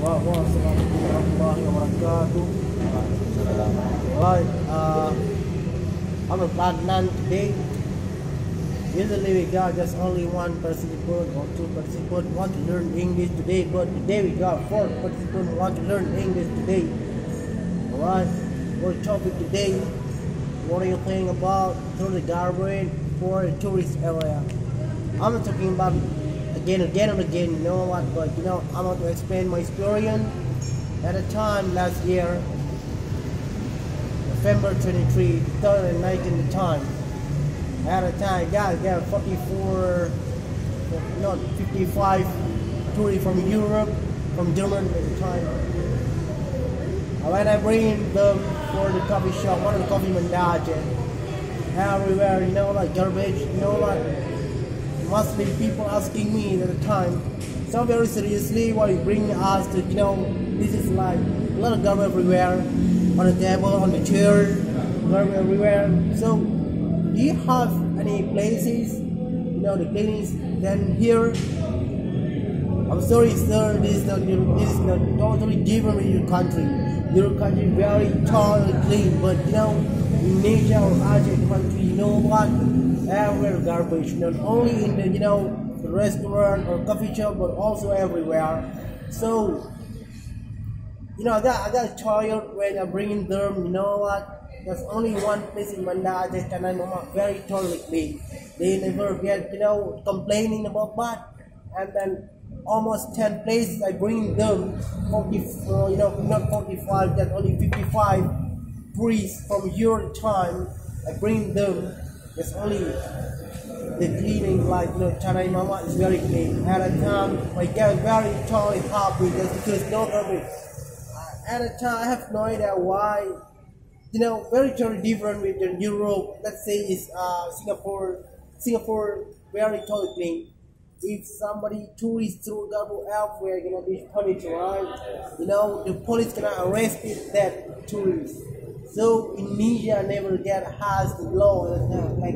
Wassalamualaikum warahmatullahi wabarakatuh. Right, I'm a partner today. Usually we got just only one participant or two participants want to learn English today, but today we got four participants want to learn English today. Alright, our topic today, what do you think about throw the garbage for a tourist area? I'm not talking about again and again, you know what, but you know, I want to explain my experience at a time last year, November 23, 2019 the time. At a time, guys, there are 55 tourists from Europe, from Germany at the time. When I bring them for the coffee shop, one of the coffee Banda Aceh, everywhere, you know, like garbage, you know, like mostly people asking me at the time, so very seriously, why you bring us to, you know, this is like a lot of garbage everywhere, on the table, on the chair, garbage everywhere. So, do you have any places, you know, the cleanings? Then here, I'm sorry, sir, this is not totally different in your country. Your country very totally clean, but you know, in Indonesia or Aceh country, you know what? Everywhere garbage, not only in the, you know, the restaurant or coffee shop, but also everywhere. So, you know, I got tired when I bring them, you know what? There's only one place in Banda Aceh, and Mama very totally clean. They never get, you know, complaining about that. And then almost 10 places I bring them, 44, you know, not 45, that's only 55 tourists from your time. I bring them. There's only the cleaning, like, you know, Cara Mama is very clean. At a time, I get very totally happy just because no garbage. At a time, I have no idea why. You know, very totally different with Europe. Let's say it's Singapore, very totally clean. If somebody tourists through garbage everywhere, gonna be punished, right? You know, the police gonna arrest that tourist. So Indonesia never has the law like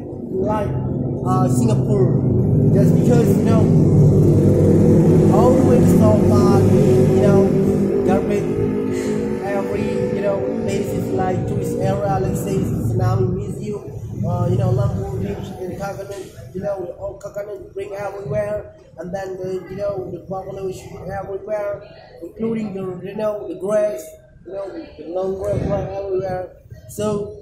Singapore, just because, you know, always stop you know, garbage every, you know, places like tourist area. Let's say Tsunami Museum, you know, Lampu Beach in coconut, you know, all coconut bring everywhere, and then the, you know, the buffalo shoot everywhere, including the, you know, the grass, you know, the long grass everywhere. So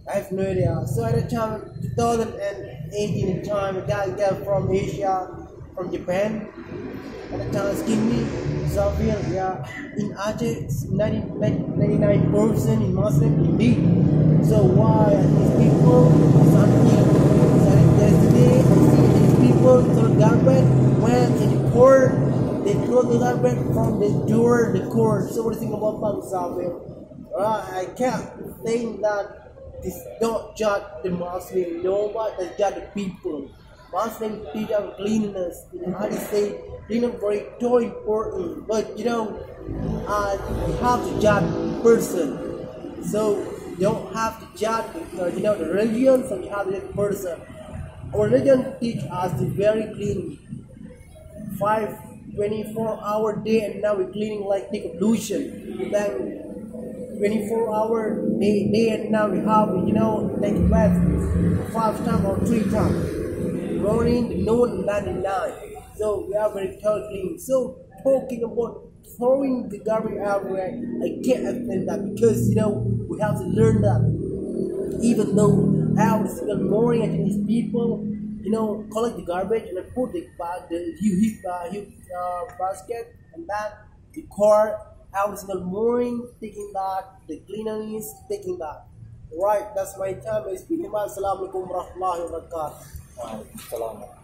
I have no idea. So at the time, 2018 time, a guy from Asia, from Japan, at the time asking me, so yeah, in Aceh, 99% in Muslim indeed. So why these people, something, so yesterday I see these people throw garbage, when in the court, they throw the garbage from the door, the court. So what do you think about Bang? I can't think that this don't judge the Muslim, no, but they judge the people. Muslim teach us cleanliness. I say cleanliness very too important, but you know, you have to judge the person. So you don't have to judge you know, the religion, so you have to judge the person. Our religion teach us to very clean. 24-hour day, and now we're cleaning like take ablution. Then 24-hour day, and now we have, you know, take a bath 5 times or 3 times. Morning, noon, and then at night. So we are very clean. So talking about throwing the garbage everywhere, I can't understand that, because, you know, we have to learn that. Even though every single morning I think these people, you know, collect the garbage and put the huge basket, and then the car every single morning taking that, the cleanliness taking that. Right, that's my time. I speak about. Assalamualaikum warahmatullahi wabarakatuh. Selamat.